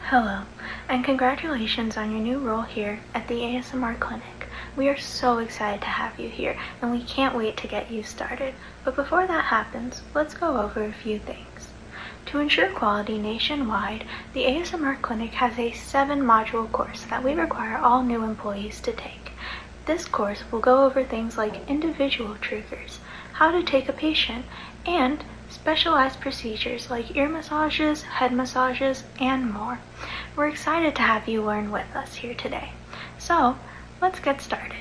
Hello, and congratulations on your new role here at the ASMR Clinic. We are so excited to have you here, and we can't wait to get you started. But before that happens, let's go over a few things. To ensure quality nationwide, the ASMR Clinic has a 7-module course that we require all new employees to take. This course will go over things like individual triggers, how to take a patient, and specialized procedures like ear massages, head massages, and more. We're excited to have you learn with us here today. So, let's get started.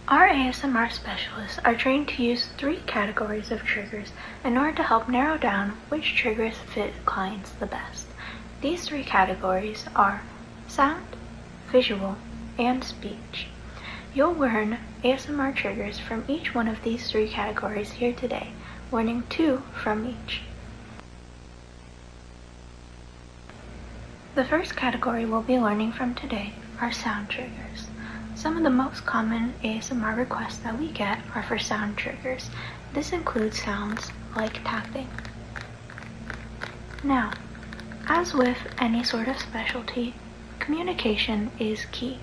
Our ASMR specialists are trained to use 3 categories of triggers in order to help narrow down which triggers fit clients the best. These 3 categories are sound, visual, and speech. You'll learn ASMR triggers from each one of these 3 categories here today, learning 2 from each. The first category we'll be learning from today are sound triggers. Some of the most common ASMR requests that we get are for sound triggers. This includes sounds like tapping. Now, as with any sort of specialty, communication is key.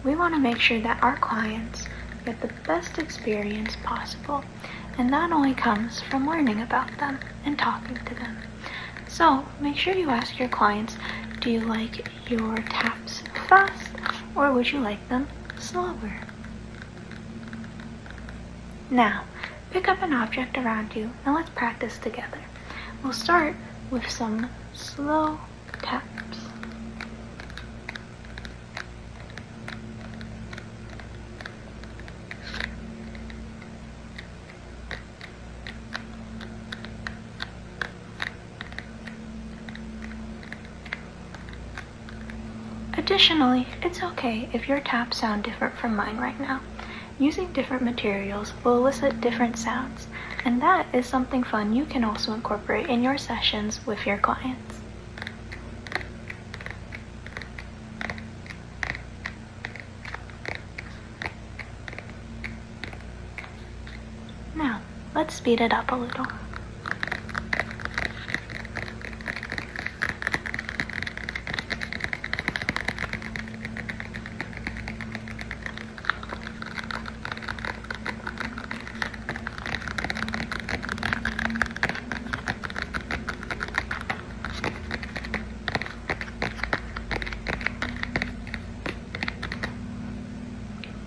We want to make sure that our clients get the best experience possible, and that only comes from learning about them and talking to them. So make sure you ask your clients, do you like your taps fast, or would you like them slower? Now, pick up an object around you and let's practice together. We'll start with some slow taps. Additionally, it's okay if your taps sound different from mine right now. Using different materials will elicit different sounds, and that is something fun you can also incorporate in your sessions with your clients. Now, let's speed it up a little.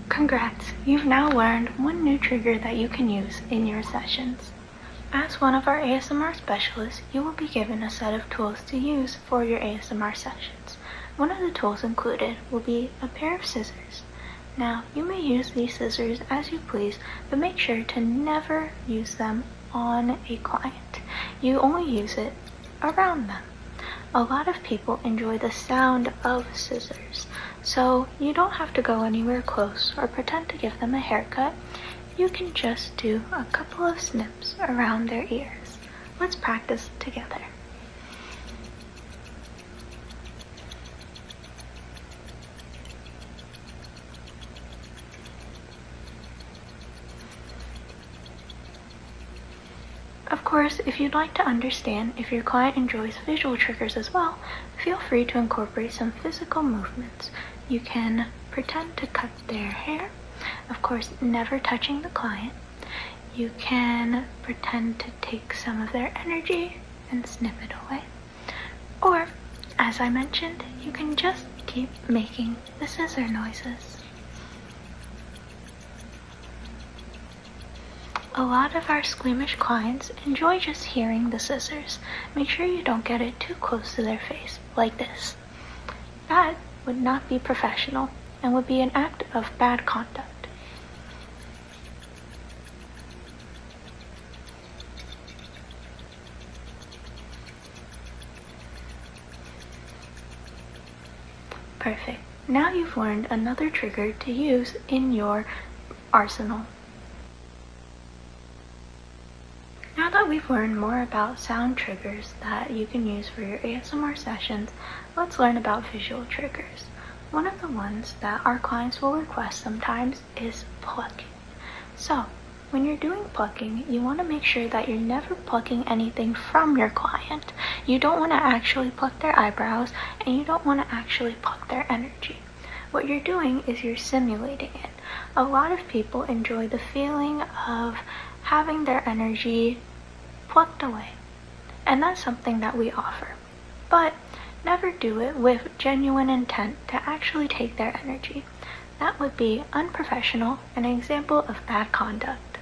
Congrats! You've now learned one new trigger that you can use in your sessions. As one of our ASMR specialists, you will be given a set of tools to use for your ASMR sessions. One of the tools included will be a pair of scissors. Now, you may use these scissors as you please, but make sure to never use them on a client. You only use it around them. A lot of people enjoy the sound of scissors, so you don't have to go anywhere close or pretend to give them a haircut. You can just do a couple of snips around their ears. Let's practice together. Of course, if you'd like to understand if your client enjoys visual triggers as well, feel free to incorporate some physical movements. You can pretend to cut their hair, of course never touching the client. You can pretend to take some of their energy and snip it away. Or, as I mentioned, you can just keep making the scissor noises. A lot of our squeamish clients enjoy just hearing the scissors. Make sure you don't get it too close to their face, like this. That would not be professional and would be an act of bad conduct. Perfect. Now you've learned another trigger to use in your arsenal. Now that we've learned more about sound triggers that you can use for your ASMR sessions, let's learn about visual triggers. One of the ones that our clients will request sometimes is plucking. So, when you're doing plucking, you want to make sure that you're never plucking anything from your client. You don't want to actually pluck their eyebrows, and you don't want to actually pluck their energy. What you're doing is you're simulating it. A lot of people enjoy the feeling of having their energy plucked away, and that's something that we offer. But never do it with genuine intent to actually take their energy. That would be unprofessional and an example of bad conduct.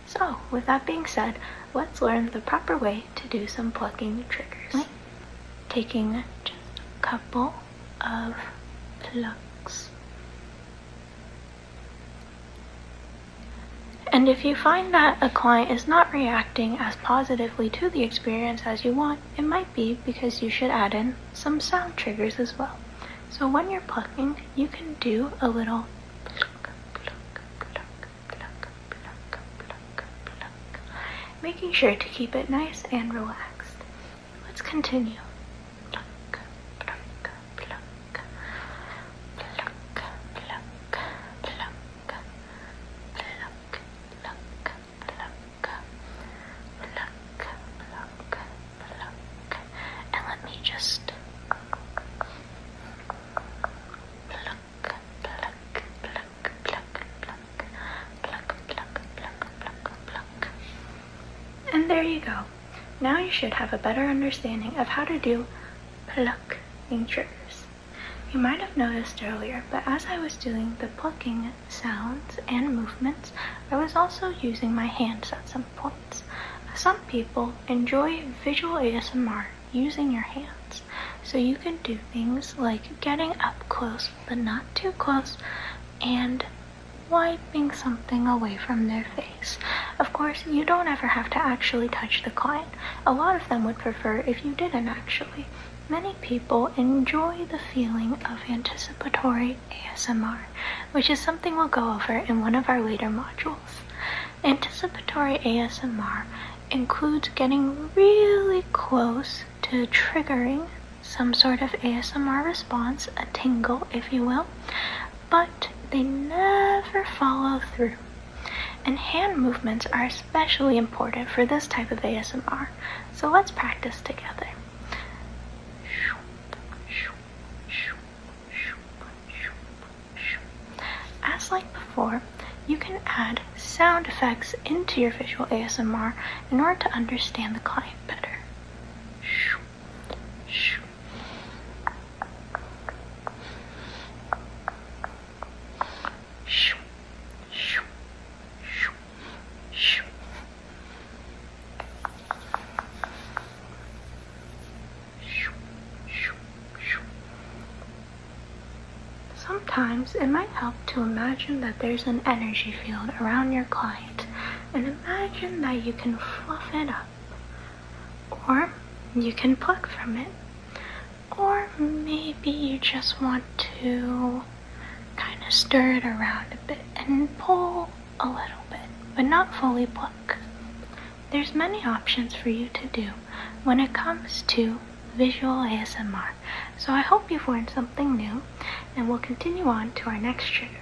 So, with that being said, let's learn the proper way to do some plucking triggers. Taking just a couple of plucks. And if you find that a client is not reacting as positively to the experience as you want, it might be because you should add in some sound triggers as well. So when you're plucking, you can do a little pluck, pluck, pluck, pluck, pluck, pluck, pluck, making sure to keep it nice and relaxed. Let's continue. Pluck, pluck, pluck, pluck, pluck, pluck, pluck, pluck, pluck, pluck, and let me just and there you go. Now you should have a better understanding of how to do plucking triggers. You might have noticed earlier, but as I was doing the plucking sounds and movements, I was also using my hands at some points. Some people enjoy visual ASMR using your hands, so you can do things like getting up close but not too close and wiping something away from their face. Of course, you don't ever have to actually touch the client. A lot of them would prefer if you didn't actually. Many people enjoy the feeling of anticipatory ASMR, which is something we'll go over in one of our later modules. Anticipatory ASMR includes getting really close to triggering some sort of ASMR response, a tingle if you will, but they never follow through. And hand movements are especially important for this type of ASMR, so let's practice together. As like before, you can add sound effects into your visual ASMR in order to understand the client better. Sometimes it might help to imagine that there's an energy field around your client, and imagine that you can fluff it up, or you can pluck from it, or maybe you just want to kind of stir it around a bit and pull a little bit, but not fully pluck. There's many options for you to do when it comes to visual ASMR, so I hope you've learned something new, and we'll continue on to our next trigger.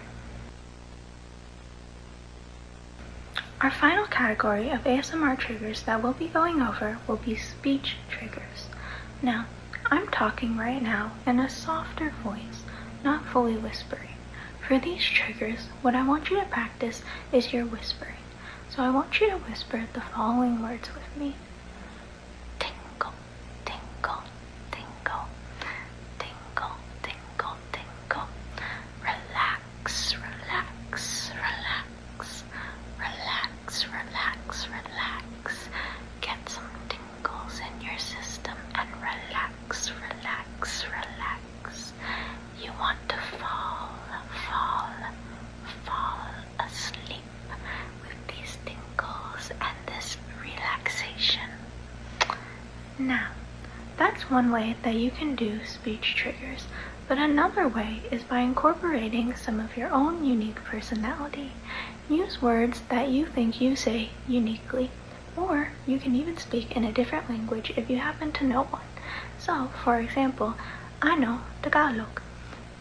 Our final category of ASMR triggers that we'll be going over will be speech triggers. Now, I'm talking right now in a softer voice, not fully whispering. For these triggers, what I want you to practice is your whispering. So I want you to whisper the following words with me. Tingle, tingle, tingle, tingle, tingle, tingle. Relax, relax, relax, relax, relax, relax. Get some tingles in your system and relax, relax, relax. You want to fall asleep with these tingles and this relaxation. Now, that's one way that you can do speech triggers, but another way is by incorporating some of your own unique personality. Use words that you think you say uniquely, or you can even speak in a different language if you happen to know one. So, for example, I know Tagalog,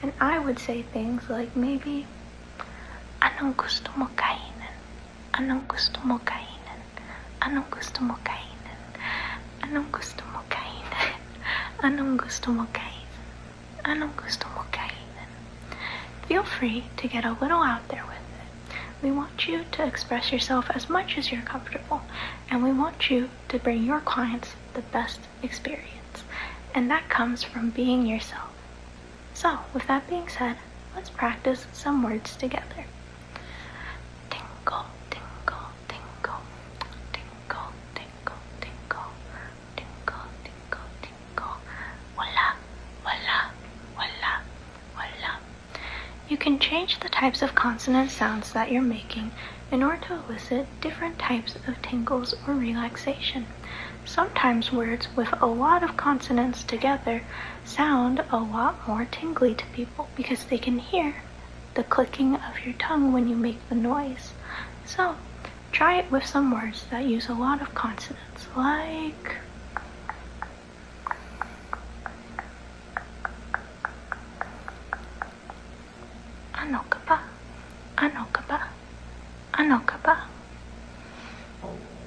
and I would say things like maybe, anong gusto mo kainin? Anong gusto mo kainin? Anong gusto mo kainin? Anong gusto mo kainin? Anong gusto mo kainin? Anong gusto mo kainin? Feel free to get a little out there with it. We want you to express yourself as much as you're comfortable, and we want you to bring your clients the best experience. And that comes from being yourself. So, with that being said, let's practice some words together. Tingle, tingle, tingle. Tingle, tingle, tingle. Tingle, tingle, tingle. Wala, wala, wala, wala. You can change the types of consonant sounds that you're making in order to elicit different types of tingles or relaxation. Sometimes words with a lot of consonants together sound a lot more tingly to people because they can hear the clicking of your tongue when you make the noise. So, try it with some words that use a lot of consonants, like ano ka ba? Ano ka ba? Ano ka ba?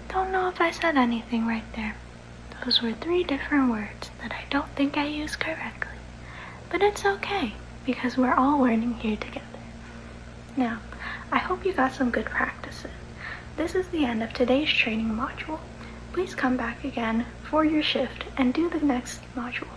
Don't know if I said anything right there. Those were 3 different words that I don't think I used correctly. But it's okay, because we're all learning here together. Now, I hope you got some good practice in. This is the end of today's training module. Please come back again for your shift and do the next module.